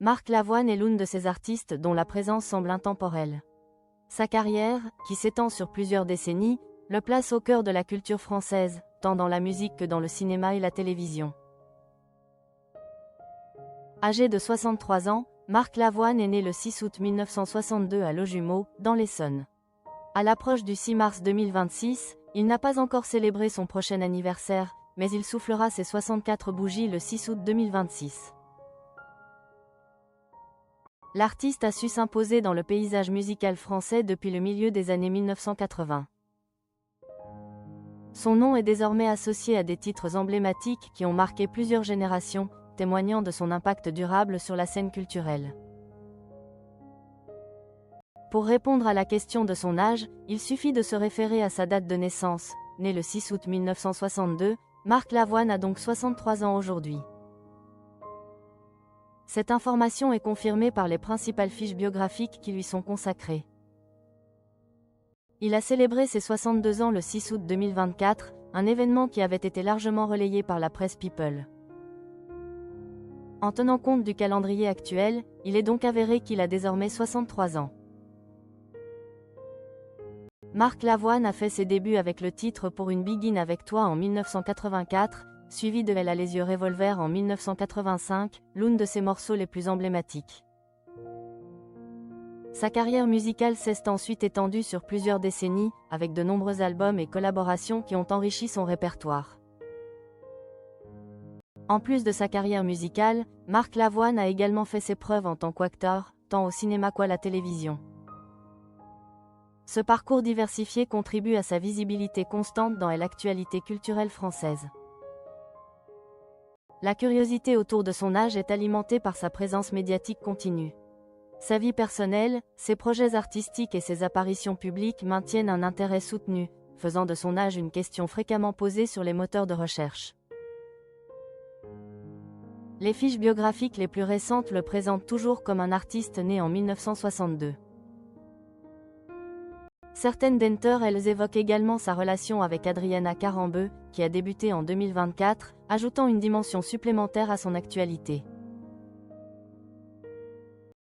Marc Lavoine est l'une de ces artistes dont la présence semble intemporelle. Sa carrière, qui s'étend sur plusieurs décennies, le place au cœur de la culture française, tant dans la musique que dans le cinéma et la télévision. Âgé de 63 ans, Marc Lavoine est né le 6 août 1962 à Longjumeau, dans l'Essonne. À l'approche du 6 mars 2026, il n'a pas encore célébré son prochain anniversaire, mais il soufflera ses 64 bougies le 6 août 2026. L'artiste a su s'imposer dans le paysage musical français depuis le milieu des années 1980. Son nom est désormais associé à des titres emblématiques qui ont marqué plusieurs générations, témoignant de son impact durable sur la scène culturelle. Pour répondre à la question de son âge, il suffit de se référer à sa date de naissance. Né le 6 août 1962, Marc Lavoine a donc 63 ans aujourd'hui. Cette information est confirmée par les principales fiches biographiques qui lui sont consacrées. Il a célébré ses 62 ans le 6 août 2024, un événement qui avait été largement relayé par la presse People. En tenant compte du calendrier actuel, il est donc avéré qu'il a désormais 63 ans. Marc Lavoine a fait ses débuts avec le titre Pour une Biguine avec toi en 1984, suivi de Elle a les yeux revolver en 1985, l'un de ses morceaux les plus emblématiques. Sa carrière musicale s'est ensuite étendue sur plusieurs décennies, avec de nombreux albums et collaborations qui ont enrichi son répertoire. En plus de sa carrière musicale, Marc Lavoine a également fait ses preuves en tant qu'acteur, tant au cinéma qu'à la télévision. Ce parcours diversifié contribue à sa visibilité constante dans l'actualité culturelle française. La curiosité autour de son âge est alimentée par sa présence médiatique continue. Sa vie personnelle, ses projets artistiques et ses apparitions publiques maintiennent un intérêt soutenu, faisant de son âge une question fréquemment posée sur les moteurs de recherche. Les fiches biographiques les plus récentes le présentent toujours comme un artiste né en 1962. Certaines d'entre elles évoquent également sa relation avec Adriana Carambeu, qui a débuté en 2024, ajoutant une dimension supplémentaire à son actualité.